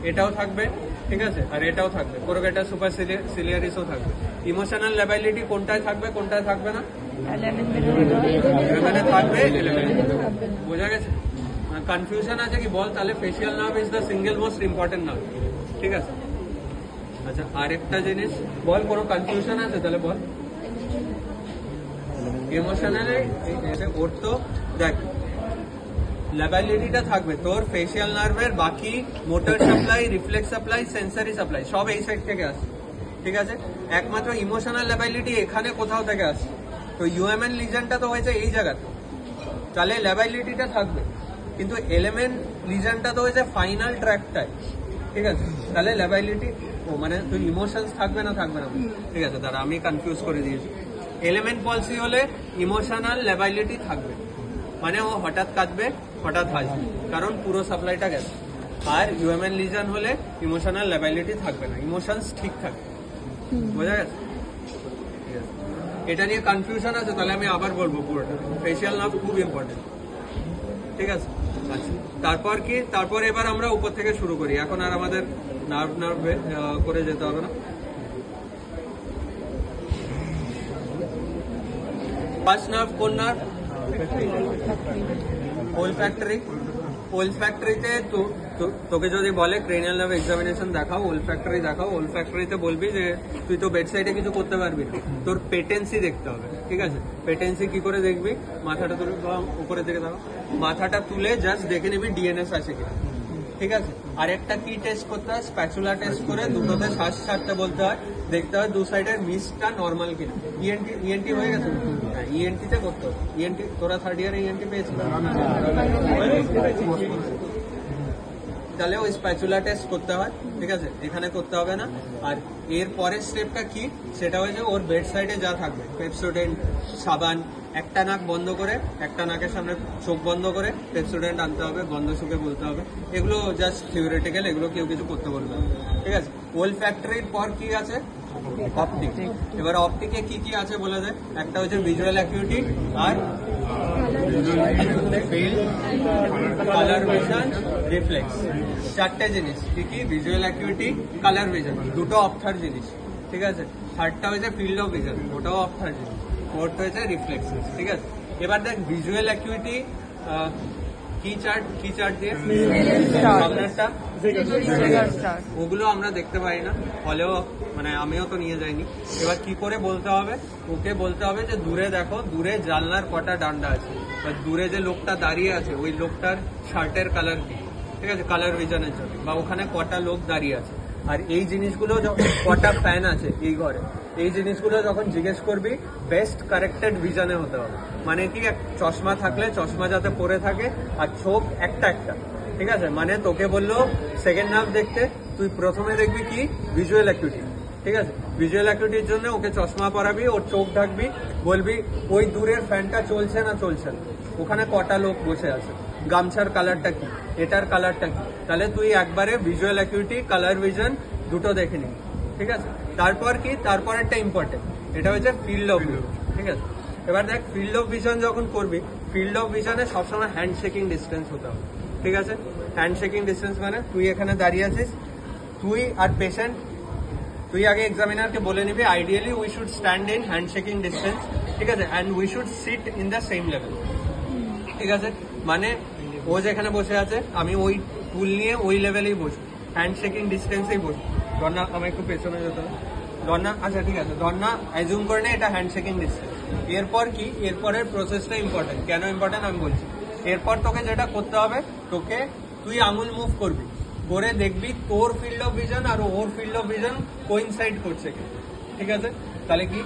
এটাও থাকবে, ঠিক আছে, আর এটাও থাকবে, কোরোগেটার সুপার সিলিয়ারিসও থাকবে। ইমোশনাল ল্যাবাইলিটি কোনটায় থাকবে কোনটায় থাকবে না? 11 থাকবে, 11 বোঝা গেছে? কনফিউশন আছে কি বল? তাহলে facial nerve is the single most important nerve, ঠিক আছে। আচ্ছা আরেকটা জিনিস বল, কোনো কনফিউশন আছে তাহলে বল। ইমোশনালে ওর তো দেখ ল্যাবাইলিটিটা থাকবে তোর ফেসিয়াল নার্ভের, বাকি motor supply, reflex supply, sensory supply সব এই সাইড থেকে আসে, ঠিক আছে। একমাত্র ইমোশনাল ল্যাবাইলিটি এখানে কোথাও থেকে আসে। তো ইউএমএন লিজনটা তো হয়েছে এই জায়গাতে, তাহলে ল্যাবাইলিটিটা থাকবে, কিন্তু এলিমেন্ট লিজনটা তো হয়েছে ফাইনাল ট্র্যাকটায়, ঠিক আছে। তাহলে ল্যাবাইলিটি মানে তুই ইমোশনস থাকবে না থাকবে না, ঠিক আছে। দাঁড়া আমি কনফিউজ করে দিয়েছি। এলিমেন্ট পলসি হলে ইমোশনাল ল্যাবাইলিটি থাকবে, মানে ও হঠাৎ কাঁদবে হঠাৎ হাসবে, কারণ পুরো সাপ্লাইটা গেছে। আর ইউএমএন লিজন হলে ইমোশনাল ল্যাবাইলিটি থাকবে না, ইমোশনস ঠিক থাকবে, বোঝা গেছে? এটা নিয়ে কনফিউশন আছে তাহলে আমি আবার বলবো পুরোটা। ফেসিয়াল নার্ভ খুব ইম্পর্টেন্ট, ঠিক আছে। আচ্ছা তারপর কি? তারপর এবার আমরা উপর থেকে শুরু করি, এখন আর আমাদের নার্ভ নার্ভ করে যেতে হবে না। ফার্স্ট নার্ভ কোন নার্ভ? ওলফ্যাক্টরি। ওলফ্যাক্টরিতে তোকে যদি বলে ক্রেনিয়াল নার্ভ এক্সামিনেশন দেখাও, ওলফ্যাক্টরি দেখাও, ওলফ্যাক্টরিতে বলবি যে তুই তো বেড সাইডে কিছু করতে পারবি, তোর পেটেন্সি দেখতে হবে, ঠিক আছে। পেটেন্সি কি করে দেখবি? মাথাটা তুলে উপরে থেকে দাও, মাথাটা তুলে জাস্ট দেখে নিবি ডিএনএস আছে কিনা, ঠিক আছে। আর একটা কি টেস্ট করতে হয়? স্প্যাচুলা টেস্ট করে দুটোতে শ্বাস ছাড়তে বলতে হয়, দেখতে হয় দু সাইডের মিসটা নর্মাল কিনা। ইএনটি হয়ে গেছে? হ্যাঁ ইএনটিতে করতে হবে। ইএনটি তোরা থার্ড ইয়ারে ইএনটি পেয়েছিস, তাহলে ওই স্প্যাচুলা টেস্ট করতে হয়, ঠিক আছে, এখানে করতে হবে না। আর এর পরের স্টেপটা কি? সেটা হয়েছে ওর বেড সাইডে যা থাকবে, পেপসোডেন্ট, সাবান, একটা নাক বন্ধ করে, একটা নাকের সামনে চোখ বন্ধ করে পেপসোডেন্ট আনতে হবে, গন্ধ শুকে বলতে হবে। এগুলো জাস্ট থিওরিটিক্যাল, এগুলো কেউ কিছু করতে বলবে না, ঠিক আছে। ওলফ্যাক্টরির পর কি আছে? অপটিক। এবার অপটিকে কি কি আছে বলে দেয়। একটা হচ্ছে ভিজুয়াল অ্যাকিউটি আর ফিল্ড, কালার ভিশন, রিফ্লেক্স। চারটে জিনিস কি কি? ভিজুয়াল অ্যাকিউটি, কালার ভিশন, দুটো অপথার জিনিস, ঠিক আছে। থার্ডটা হয়েছে ফিল্ড অফ ভিশন, ওটাও অপথার জিনিস। ফোর্থ হয়েছে রিফ্লেক্স, ঠিক আছে। এবার দেখ ভিজুয়াল অ্যাকিউটি কি চার্ট দিয়ে সামনেরটা, ওগুলো আমরা দেখতে পাই না, হলেও মানে আমিও তো নিয়ে যাইনি। এবার কি করে বলতে হবে? ওকে বলতে হবে যে দূরে দেখো, দূরে জানলার কটা ডান্ডা আছে, বা দূরে যে লোকটা দাঁড়িয়ে আছে ওই লোকটার শার্টের কালার কি, ঠিক আছে, কালার ভিশনের জন্য, বা ওখানে কটা লোক দাঁড়িয়ে আছে। আর এই জিনিসগুলো কটা ফ্যান আছে এই ঘরে, এই জিনিসগুলো যখন জিজ্ঞেস করবি বেস্ট কারেক্টেড ভিশনে হতে হবে। মানে কি? চশমা থাকলে চশমা যাতে পরে থাকে, আর চোখ একটা একটা, ঠিক আছে। মানে তোকে বললো সেকেন্ড নার্ভ দেখতে, তুই প্রথমে দেখবি কি? ভিজুয়াল অ্যাকিউটি, ঠিক আছে। ভিজুয়াল অ্যাকিউটির জন্য ওকে চশমা পরাবি, ওর চোখ ঢাকবি, বলবি ওই দূরের ফ্যানটা চলছে না চলছে না, ওখানে কটা লোক বসে আছে, গামছার কালারটা কি, এটার কালারটা কি। তাহলে তুই একবারে ভিজুয়াল অ্যাকিউটি, কালার ভিশন দুটো দেখে নিবি, ঠিক আছে। তারপর কি? তারপর একটা ইম্পর্টেন্ট, এটা হচ্ছে ফিল্ড অফ ভিউ, ঠিক আছে। এবার দেখ ফিল্ড অফ ভিশন যখন করবি, ফিল্ড অফ ভিশনে সবসময় হ্যান্ড শেকিং ডিস্টেন্স হতে হবে, ঠিক আছে। হ্যান্ড শেকিং ডিস্টেন্স মানে তুই এখানে দাঁড়িয়ে আছিস, তুই আর পেশেন্ট, তুই আগে এক্সামিনারকে বলে নিবি ideally we should stand in hand shaking distance, ঠিক আছে, and we should seat in the same level, ঠিক আছে। মানে ও যেখানে বসে আছে আমি ওই টুল নিয়ে ওই লেভেলেই বসবো, হ্যান্ড শেকিং ডিস্টেন্সেই বসবো। ধর্না আমার একটু পেছনে যেতে হবে, ধর্না, আচ্ছা ঠিক আছে, ধর্না অ্যাজুম করে নে এটা হ্যান্ড শেকিং ডিস্টেন্স। এরপর কি? এরপরের প্রসেসটা ইম্পর্টেন্ট। কেন ইম্পর্টেন্ট আমি বলছি। এরপর তোকে যেটা করতে হবে, তোকে তুই আঙুল মুভ করবি, করে দেখবি তোর ফিল্ড অফ ভিশন আর ওর ফিল্ড অফ ভিশন কোইনসাইড করছে কি, ঠিক আছে। তাহলে কি?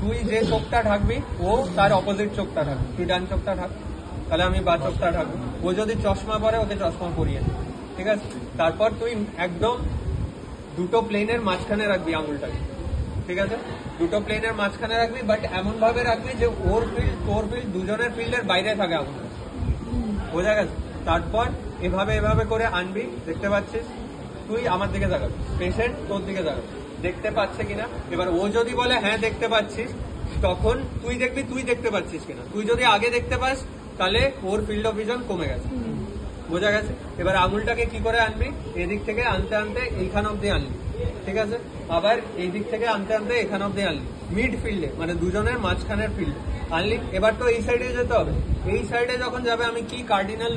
তুই যে চোখটা ঢাকবি ও তার অপোজিট চোখটা ঢাকবি, তুই ডান চোখটা ঢাক, তাহলে আমি বা চোখটা ঢাকবো। ও যদি চশমা পরে ওকে চশমা পরিয়ে, ঠিক আছে। তারপর তুই একদম দুটো প্লেনের মাঝখানে রাখবি আঙুলটাকে, ঠিক আছে, দুটো প্লেনের মাঝখানে রাখবি, বাট এমন ভাবে রাখবি যে ওর ফিল্ড তোর ফিল্ড দুজনের ফিল্ডের বাইরে থাকে আঙুলটা, বোঝা গেছে। তারপর এভাবে এভাবে করে আনবি, দেখতে পাচ্ছিস, তুই আমার দিকে তাকাবি, পেশেন্ট তোর দিকে তাকাবি, দেখতে পাচ্ছে কিনা। এবার ও যদি বলে হ্যাঁ দেখতে পাচ্ছিস, তখন তুই দেখবি তুই দেখতে পাচ্ছিস কিনা। তুই যদি আগে দেখতে পাস তাহলে ওর ফিল্ড অফ ভিশন কমে গেছে, বোঝা গেছে? এবার আঙুলটাকে কি করে আনবি, এদিক থেকে আনতে আনতে এইখান অব্দি আনলি, ঠিক আছে, আবার এই দিক থেকে আনতে আনতে এখান অব্দি আনলি, মিড ফিল্ডে মানে দুজনের মাঝখানের ফিল্ডে আনলি। এবার তো এই সাইডে যেতে হবে, এই সাইডে যখন যাবে আমি কি কার্ডিনাল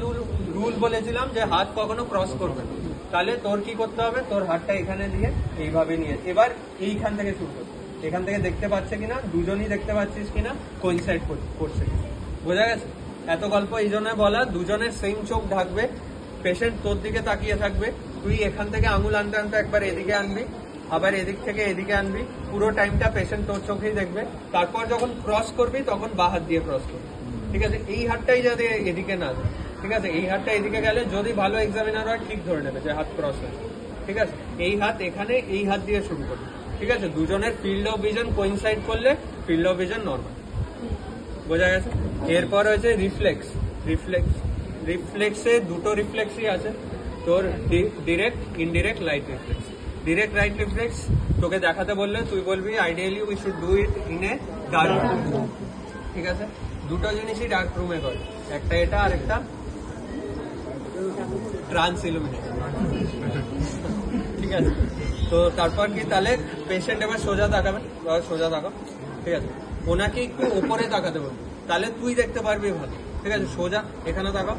রুল বলেছিলাম যে হাত কখনো ক্রস করবে না, তাহলে তোর কি করতে হবে, তোর হাতটা এখানে দিয়ে এইভাবে নিয়ে এবার এইখান থেকে শুরু করবে। এখান থেকে দেখতে পাচ্ছে কিনা, দুজনই দেখতে পাচ্ছিস কিনা, কোইনসাইড করছে কিনা, বোঝা গেছে? এত গল্প এই জন্য বলা, দুজনের সেম চোখ ঢাকবে, পেশেন্ট তোর দিকে তাকিয়ে থাকবে, তুই এখান থেকে আঙুল আনতে আনতে একবার এদিকে আনবি, আবার এদিক থেকে এদিকে আনবি, পুরো টাইমটা পেশেন্ট তোর চোখেই দেখবে। তারপর যখন ক্রস করবি তখন বাঁ হাত দিয়ে ক্রস করবি, ঠিক আছে? এই হাতটাই যাতে এদিকে না যায়, ঠিক আছে? এই হাতটা এদিকে গেলে যদি ভালো এক্সামিনার হয় ঠিক ধরে নেবে যে হাত ক্রস হয়েছে, ঠিক আছে? এই হাত এখানে, এই হাত দিয়ে শুরু করবি, ঠিক আছে? দুজনের ফিল্ড অফ ভিশন কোইনসাইড করলে ফিল্ড অফ ভিশন নর্মাল, বোঝা গেছে? এরপর হচ্ছে রিফ্লেক্স। রিফ্লেক্সে দুটো রিফ্লেক্সই আছে তোর, direct indirect light reflex. Direct light reflex তোকে দেখাতে বললে তুই বলবি ideally we should do it in a dark room, ঠিক আছে? দুটো জিনিসই ডার্ক রুমে করে, একটা এটা আর একটা ট্রান্স ইলুমিনেশন, ঠিক আছে? তো তারপর কি, তাহলে পেশেন্ট এবার সোজা তাকাবে, সোজা তাকাও, ঠিক আছে? ওনাকে একটু ওপরে তাকাতে বলবি, তাহলে তুই দেখতে পারবি ভালো, ঠিক আছে? সোজা এখানে তাকাও,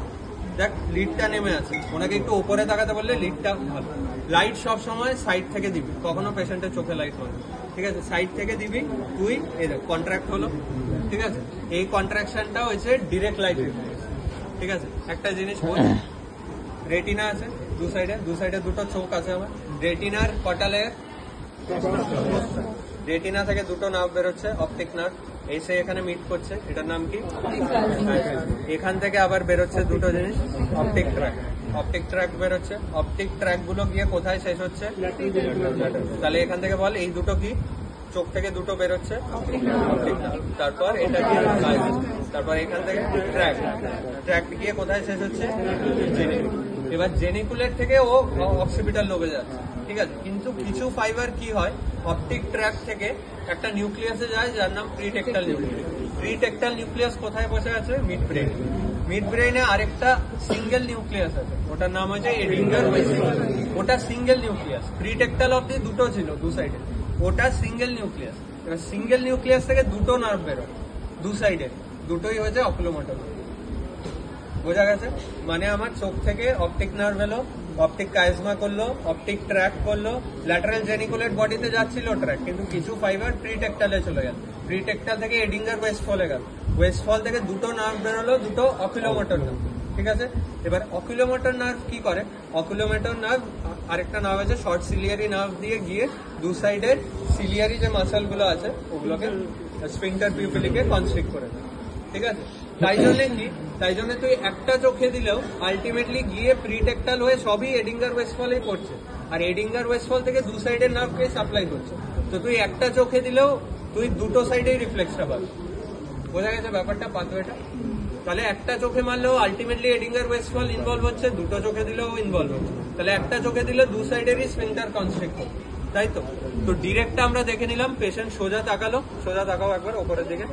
দেখ লিডটা নেমে আছে, ওনাকে একটু ওপরে তাকাতে বললে লিডটা ভালো। লাইট সব সময় সাইড থেকে দিবি, কখনো পেশেন্টের চোখে লাইট মারবি, ঠিক আছে? সাইড থেকে দিবি তুই, এই দেখ কন্ট্রাক্ট হলো, ঠিক আছে? এই কন্ট্রাকশনটা হচ্ছে ডিরেক্ট লাইট রিফ্লেক্স, ঠিক আছে? একটা জিনিস বল, রেটিনা আছে দু সাইডে দুটো চোখ আছে আমার, রেটিনার কটা লেয়ার, রেটিনা থেকে দুটো নার্ভ বেরোচ্ছে, অপটিক নার্ভ, এসে এখানে মিট করছে, এটার নাম কি? এখান থেকে আবার বেরোচ্ছে দুটো জিনিস, অপটিক ট্র্যাক, অপটিক ট্র্যাক বেরোচ্ছে, অপটিক ট্র্যাক গুলো গিয়ে কোথায় শেষ হচ্ছে? তাহলে এখান থেকে বল এই দুটো কি, চোখ থেকে দুটো বেরোচ্ছে, তারপর এটা কি, তারপর এখান থেকে ট্র্যাক গিয়ে কোথায় শেষ হচ্ছে? এবার জেনিকুলেট থেকে ও অক্সিপিটাল লোবে যাচ্ছে, ঠিক আছে? কিন্তু কিছু ফাইবার কি হয়, অপটিক ট্র্যাক থেকে একটা নিউক্লিয়াসে যায় যার নাম প্রিটেক্টাল নিউক্লিয়াস। প্রিটেক্টাল নিউক্লিয়াস কোথায় বসে আছে? Mid brain. মিড ব্রেনে আরেকটা সিঙ্গেল নিউক্লিয়াস আছে, ওটার নাম হচ্ছে এডিঙ্গার ওয়েস্টফল। ওটা সিঙ্গেল নিউক্লিয়াস, প্রিটেক্টাল অব্দি দুটো ছিল দু সাইডে, ওটা সিঙ্গেল নিউক্লিয়াস। এবার সিঙ্গেল নিউক্লিয়াস থেকে দুটো নার্ভ বেরোয় দু সাইডে, দুটোই হচ্ছে অকুলোমোটর, বোঝা গেছে? মানে আমার চোখ থেকে অপটিক নার্ভ এলো, অপটিক কাইজমা করলো, অপটিক ট্র্যাক করলো, ল্যাটারাল জেনিকুলেট বডিতে যাচ্ছিল ট্র্যাক, কিন্তু কিছু ফাইবার প্রিটেক্টালে চলে গেল, প্রিটেক্টাল থেকে এডিঙ্গার ওয়েস্টফলে গেল, ওয়েস্টফল থেকে দুটো নার্ভ বেরোলো, দুটো অকুলোমোটর নার্ভ, ঠিক আছে? এবার অকুলোমোটর নার্ভ কি করে, অকুলোমোটর নার্ভ আরেকটা নার্ভ আছে শর্ট সিলিয়ারি নার্ভ দিয়ে গিয়ে দু সাইডের সিলিয়ারি যে মাসল গুলো আছে ওগুলোকে স্ফিংটার পিউপিলিকে কনস্ট্রিক্ট করে দেয়, ঠিক আছে? তাই জন্য তুই একটা চোখে দিলেও আলটিমেটলি গিয়ে প্রিটেক্টাল হয়ে সবই এডিঙ্গার ওয়েস্টফলেই পড়ছে, আর এডিঙ্গার ওয়েস্টফল থেকে দু সাইডের নার্ভকে সাপ্লাই করছে। তো তুই একটা চোখে দিলেও তুই দুটো সাইডেই রিফ্লেক্সটা পাবি, বোঝা গেছে ব্যাপারটা? পাথওয়েটা তাহলে একটা চোখে মারলেও আলটিমেটলি এডিঙ্গার ওয়েস্টফল ইনভলভ হচ্ছে, দুটো চোখে দিলেও ইনভলভ হচ্ছে, তাহলে একটা চোখে দিলে দু সাইডেরই স্ফিংটার কনস্ট্রিক্ট হবে, তাই তো? তো ডিরেক্টটা আমরা দেখে নিলাম, পেশেন্ট সোজা তাকালো, সোজা তাকাও একবার ওপরের দিকে,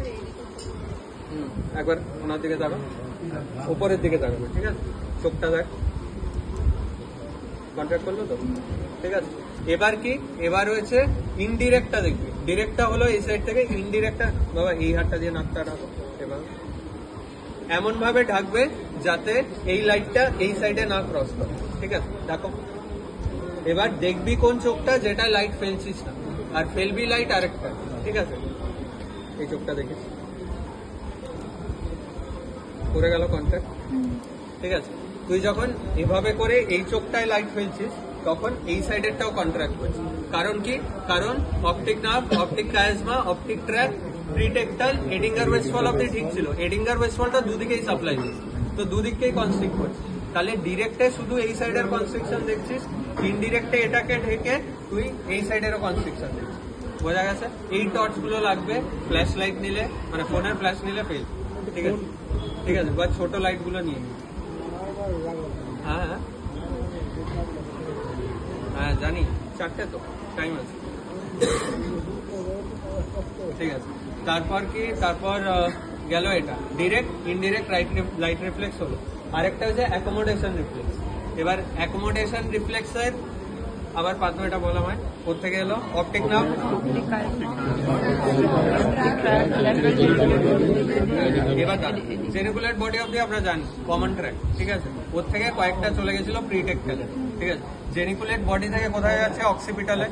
একবার ওনার দিকে তাকাও, উপরের দিকে তাকাবে, ঠিক আছে? চোখটা দেখ, কন্ট্যাক্ট করলো তো, ঠিক আছে? এবার কি, এবার হয়েছে ইনডিরেক্টটা দেখবি। ডিরেক্টটা হলো এই সাইড থেকে, ইনডিরেক্টটা বাবা এই হাতটা দিয়ে নাকটা ঢাকো, এবার এমন ভাবে ঢাকবে যাতে এই লাইটটা এই সাইডে না ক্রস করে, ঠিক আছে? দেখো এবার দেখবি কোন চোখটা যেটা লাইট ফেলছিস না, আর ফেলবি লাইট আরেকটা, ঠিক আছে? এই চোখটা দেখিস, করে গেল কন্ট্যাক্ট, ঠিক আছে? তুই যখন এভাবে করে এই চোখটায় লাইট ফেলছিস তখন এই সাইডেরটাও কন্ট্রাক্ট করছিস, কারণ কি, কারণ optic nerve, optic chiasma, optic tract, pretectal, Edinger Westphal অব্দি ঠিক ছিল, এডিঙ্গার ওয়েস্টফলটা দুদিকেই সাপ্লাই দিচ্ছে, তো দুদিককেই কনস্ট্রিক্ট করছে। তাহলে ডিরেক্টে শুধু এই সাইডের কনস্ট্রিকশন দেখছিস, ইনডিরেক্টে এটাকে ঢেকে তুই এই সাইডেরও কনস্ট্রিকশন দেখছিস, বোঝা গেছে? এই টর্চ গুলো লাগবে, ফ্ল্যাশ লাইট নিলে মানে ফোনের ফ্ল্যাশ নিলে ফেল, ঠিক আছে? ঠিক আছে, বা ছোট লাইট গুলো নিয়ে নিই। হ্যাঁ হ্যাঁ হ্যাঁ জানি, 4টে তো টাইম আছে, ঠিক আছে? তারপর কি, তারপর গেল এটা ডিরেক্ট ইনডিরেক্ট লাইট রিফ্লেক্স হলো। আরেকটা হচ্ছে অ্যাকোমোডেশন রিফ্লেক্স। এবার অ্যাকোমোডেশন রিফ্লেক্সের আবার পাথওয়েটা বলা হয়, ওর থেকে এলো অপটিক নার্ভ, এবার জেনিকুলেট বডি অব্দি আমরা জানি কমন ট্র্যাক, ঠিক আছে। ওর থেকে কয়েকটা চলে গেছিল প্রিটেক্টালে, ঠিক আছে। জেনিকুলেট বডি থেকে কোথায় যাচ্ছে? অক্সিপিটালে।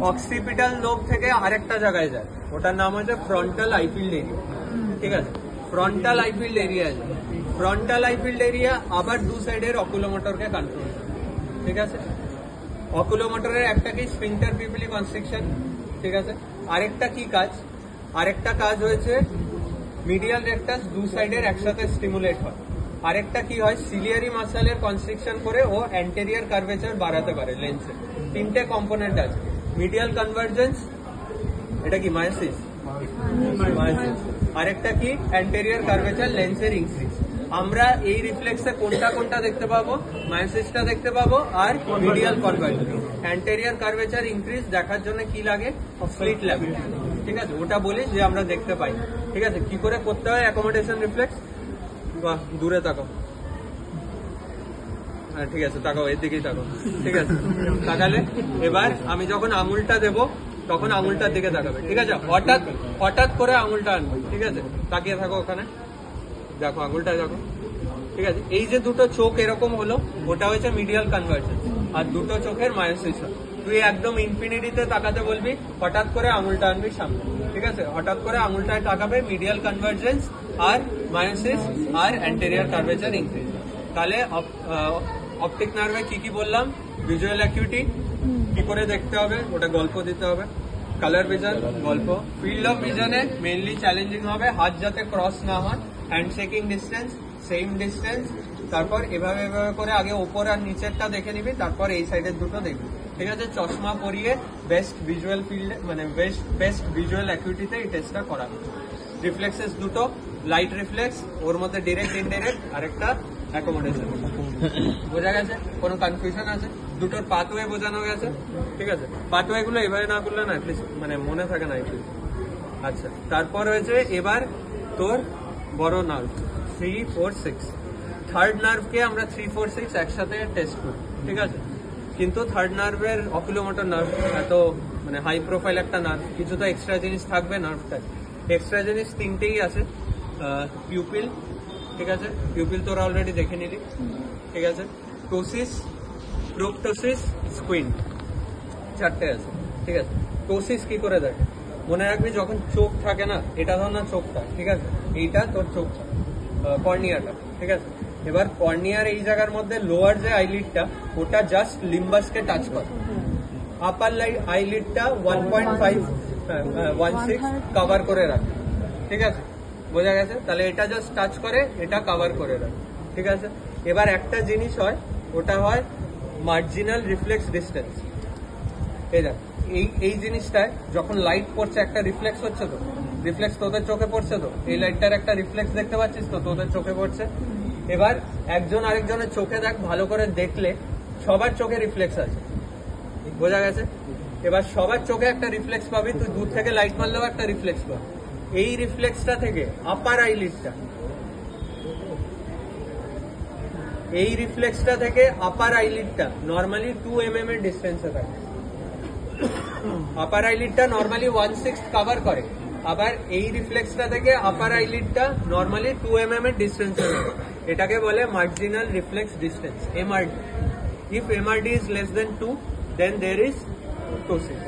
অক্সিপিটাল লোব থেকে আরেকটা জায়গায় যায়, ওটার নাম হচ্ছে ফ্রন্টাল আইফিল্ড এরিয়া, ঠিক আছে। ফ্রন্টাল আইফিল্ড এরিয়া যায়, ফ্রন্টাল আইফিল্ড এরিয়া আবার দু সাইডের অকুলোমোটরকে কন্ট্রোল করে, ঠিক আছে। অকুলোমোটরের একটা কি স্ফিংটার পিপিলি কনস্ট্রিকশন, ঠিক আছে। আরেকটা কি কাজ? আরেকটা কাজ হয়েছে মিডিয়াল রেকটাস দু সাইডের একসাথে স্টিমুলেট হয়। আরেকটা কি হয়? সিলিয়ারি মাসেলের কনস্ট্রিকশন করে ও অ্যান্টেরিয়র কার্ভেচার বাড়াতে পারে লেন্সে। তিনটে কম্পোনেন্ট আছে, মিডিয়াল কনভার্জেন্স, এটা কি মায়োসিস, আরেকটা কি অ্যান্টেরিয়র কার্ভেচার লেন্সের ইনক্রিজ। আমরা এই রিফ্লেক্সে কোনটা কোনটা দেখতে পাবো? মায়োসিসটা দেখতে পাবো আর medial convergence. Anterior curvature increase দেখার জন্য কি লাগে? স্লিট লাগে, ঠিক আছে। ওটা বলি যে আমরা দেখতে পাই, ঠিক আছে। কি করে করতে হয় অ্যাকোমোডেশন রিফ্লেক্স? বাহ, দূরে তাকাও, হ্যাঁ ঠিক আছে, তাকাও, এর দিকেই তাকাও, ঠিক আছে। তাকালে এবার আমি যখন আঙুলটা দেবো তখন আঙুলটার দিকে তাকাবে, ঠিক আছে। হঠাৎ হঠাৎ করে আঙুলটা আনবে, ঠিক আছে। তাকিয়ে থাকো ওখানে, দেখো আঙুলটা দেখো, ঠিক আছে। এই যে দুটো চোখ এরকম হলো, ওটা হচ্ছে মিডিয়াল কনভার্জেন্স, আর দুটো চোখের মায়োসিস। তুই একদম ইনফিনিটিতে তাকাতে বলবি, হঠাৎ করে আঙুলটা আনবি সামনে, ঠিক আছে। হঠাৎ করে আঙুলটায় তাকাবে, মিডিয়াল কনভার্জেন্স আর মায়োসিস আর অ্যান্টেরিয়র কার্ভেচার ইনক্রিজ। তাহলে অপটিক নার্ভে কি কি বললাম? ভিজুয়াল অ্যাকিউটি কি করে দেখতে হবে ওটা গল্প দিতে হবে, কালার ভিশন গল্প। ফিল্ড অফ ভিশনে মেইনলি চ্যালেঞ্জিং হবে হাত যাতে ক্রস না হয়, hand shaking distance same distance. তারপর এভাবে এভাবে করে আগে ওপর আর নিচেরটা দেখে নিবি, তারপর এই সাইডের দুটো দেখবি, ঠিক আছে। চশমা পরিয়ে বেস্ট ভিজুয়াল ফিল্ডে মানে বেস্ট ভিজুয়াল অ্যাকিউটিতে এই টেস্টটা করা। রিফ্লেক্সেস দুটো, লাইট রিফ্লেক্স, ওর মধ্যে ডিরেক্ট ইনডিরেক্ট, আরেকটা অ্যাকোমোডেশন। বোঝা গেছে? কোনো কনফিউশন আছে? দুটোর পাথওয়ে বোঝানো গেছে, ঠিক আছে। পাথওয়ে গুলো এভাবে না করলে না অ্যাটলিস্ট মানে মনে থাকে না একটু। আচ্ছা, তারপর হয়েছে এবার তোর বড় নার্ভ 3, 4, 6। থার্ড নার্ভকে আমরা 3, 4, 6 একসাথে টেস্ট করি, ঠিক আছে। কিন্তু থার্ড নার্ভের অকুলোমোটর নার্ভ এত মানে হাই প্রোফাইল একটা নার্ভ, কিছু তো এক্সট্রা জিনিস থাকবে নার্ভটা। এক্সট্রা জিনিস তিনটেই আছে, পিউপিল, ঠিক আছে। পিউপিল তোরা অলরেডি দেখে নিলি, ঠিক আছে। টোসিস, প্রোপটোসিস, স্কুইন্ট, চারটে আছে, ঠিক আছে। টোসিস কি করে দেখে? মনে রাখবি যখন চোখ থাকে না, এটা ধর না চোখটা, ঠিক আছে। এইটা তোর চোখটা, কর্নিয়াটা, ঠিক আছে। এবার কর্নিয়ার এই জায়গার মধ্যে লোয়ার যে আইলিডটা, ওটা জাস্ট লিম্বাসকে টাচ করে। আপার আইলিডটা 1.5-16 কভার করে রাখে, ঠিক আছে। বোঝা গেছে? তাহলে এটা জাস্ট টাচ করে, এটা কভার করে রাখে, ঠিক আছে। এবার একটা জিনিস হয়, ওটা হয় মার্জিনাল রিফ্লেক্স ডিস্টেন্স। এই দেখ, এই জিনিসটায় যখন লাইট পড়ছে একটা রিফ্লেক্স হচ্ছে, তো রিফ্লেক্স তোদের চোখে পড়ছে, তো এই লাইটটার একটা রিফ্লেক্স দেখতে পাচ্ছিস তো তোদের চোখে পড়ছে। এবার একজন আরেকজনের চোখে দেখ, ভালো করে দেখলে সবার চোখে রিফ্লেক্স আছে, বোঝা গেছে? এবার সবার চোখে একটা রিফ্লেক্স পাবি, তুই দূর থেকে লাইট মারলেও একটা রিফ্লেক্স পাবি। এই রিফ্লেক্সটা থেকে আপার আইলিডটা, এই রিফ্লেক্সটা থেকে আপার আইলিডটা নর্মালি 2 mm এর ডিস্টেন্সে থাকে। আপার আইলিডটা নর্মালি 1/6 কভার করে, আবার এই রিফ্লেক্সটা থেকে আপার আইলিডটা নর্মালি 2 mm এর ডিস্টেন্সে থাকে। এটাকে বলে marginal reflex distance, MRD। If MRD is less than 2, then there is ptosis।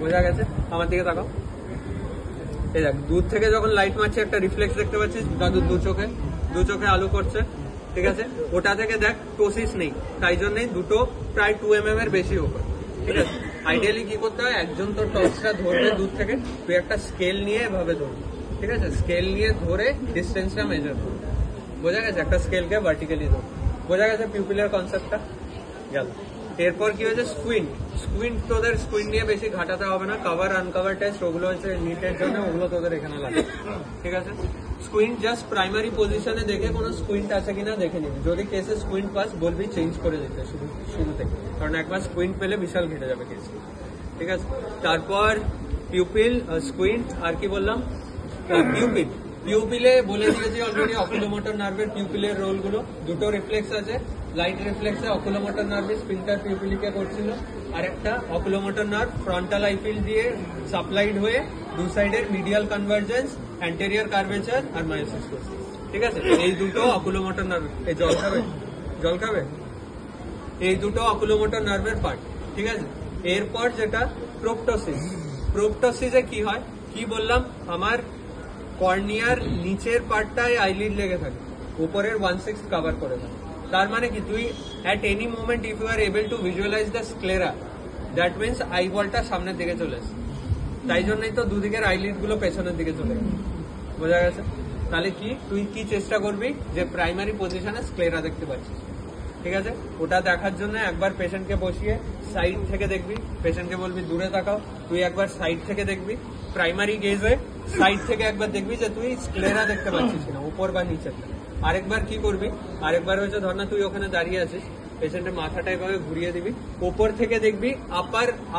বোঝা গেছে? আমার দিকে তাকাও, এই দেখ, দূর থেকে যখন লাইট মারছে একটা রিফ্লেক্স দেখতে পাচ্ছিস, দাদুর দু চোখে আলো করছে, ঠিক আছে। ওটা থেকে দেখ টোসিস নেই, তাই জন্যই দুটো প্রায় 2 mm এর বেশি ওপর, ঠিক আছে। আইডিয়ালি কি করতে হয়, একজন তোর টর্চটা ধরবে দূর থেকে, তুই একটা স্কেল নিয়ে এভাবে ধরবি, ঠিক আছে। স্কেল নিয়ে ধরে ডিস্টেন্সটা মেজার করবি, বোঝা গেছে? একটা স্কেলকে ভার্টিক্যালি ধর, বোঝা গেছে পিউপিলের কনসেপ্টটা? গেল। এরপর কি হয়েছে, স্কুইন্ট তোদের স্কুইন্ট নিয়ে বেশি ঘাটাতে হবে না, কভার আনকভার টেস্ট ওগুলো হচ্ছে নিটের জন্য, ওগুলো তোদের এখানে লাগে, ঠিক আছে। স্কুইন্ট জাস্ট প্রাইমারি পজিশনে দেখে কোনো স্কুইন্ট আছে কিনা দেখে নিবি, যদি কেসে স্কুইন্ট পাস বলবি চেঞ্জ করে দিতে শুরু থেকে, কারণ একবার স্কুইন্ট পেলে বিশাল ঘেটে যাবে কেস, ঠিক আছে। তারপর পিউপিল, স্কুইন্ট, আর কি বললাম, পিউপিলে বলে দিয়েছি অলরেডি অকুলোমোটর নার্ভের পিউপিলের রোল গুলো। দুটো রিফ্লেক্স আছে, লাইট রিফ্লেক্সে অকুলোমোটর নার্ভে স্পিন্টার পিউপিলিকে করছিল, আর একটা অকুলোমোটর নার্ভ ফ্রন্টাল আইফিল দিয়ে সাপ্লাইড হয়ে দু সাইডের মিডিয়াল কনভার্জেন্স, অ্যান্টেরিয়র কার্ভেচার আর মায়োসিস করছে। ঠিক আছে, এই দুটো অকুলোমোটর নার্ভ। এই জল খাবে, জল খাবে, এই দুটো অকুলোমোটর নার্ভের পার্ট। ঠিক আছে, এরপর যেটা প্রোপটোসিস। প্রোপটোসিসে কি হয়, কি বললাম, আমার কর্নিয়ার নিচের পার্টটায় আইলিড লেগে থাকে, উপরের 1/6 কভার করে থাকে। তার মানে কি, তুই at any moment if you are able to visualise the sclera, that means আইবলটা সামনের দিকে চলে আসে। তাই জন্যই তো দুদিকের আইলিড গুলো পেছনের দিকে চলে গেছে। বোঝা গেছে? তাহলে কি, তুই কি চেষ্টা করবি, যে প্রাইমারি পজিশনে স্ক্লেরা দেখতে পাচ্ছিস। ঠিক আছে, ওটা দেখার জন্য একবার পেশেন্টকে বসিয়ে সাইড থেকে দেখবি, পেশেন্টকে বলবি দূরে তাকাও, তুই একবার সাইড থেকে দেখবি, প্রাইমারি গেজ হয়ে সাইড থেকে একবার দেখবি যে তুই স্ক্লেরা দেখতে পাচ্ছিস কিনা, উপর বা নিচে। আরেকবার কি করবি, আরেকবার হচ্ছে ধর না তুই ওখানে দাঁড়িয়ে আছিস, পেশেন্টের মাথাটা এভাবে ঘুরিয়ে দিবি, ওপর থেকে দেখবি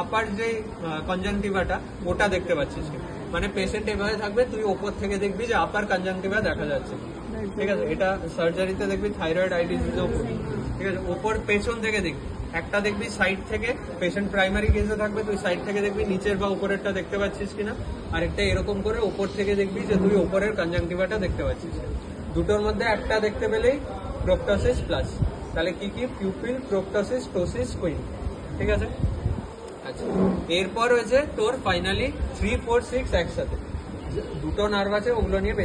আপার যে কনজাংটিভাটা ওটা দেখতে পাচ্ছিস কিনা। মানে পেশেন্ট এভাবে থাকবে, তুই ওপর থেকে দেখবি যে আপার কনজাংটিভা দেখা যাচ্ছে। ঠিক আছে, এটা সার্জারিতে দেখবি থাইরয়েড আই ডিজিজেও করবি। ঠিক আছে, ওপর পেছন থেকে দেখবি, একটা দেখবি সাইড থেকে, পেশেন্ট প্রাইমারি কেসে থাকবে, তুই সাইড থেকে দেখবি নিচের বা উপরেরটা দেখতে পাচ্ছিস কিনা। আরেকটা এরকম করে ওপর থেকে দেখবি যে তুই ওপরের কনজাংটিভাটা দেখতে পাচ্ছিস। দুটোর মধ্যে একটা দেখতে পেলেই প্রোপটোসিস প্লাস। তাহলে কি কি, পিউপিল, প্রোপটোসিস, টোসিস, কুইন। ঠিক আছে, আচ্ছা এরপর হয়েছে তোর ফাইনালি 3, 4, 6 একসাথে। দুটো নার্ভ আছে, ওগুলো নিয়ে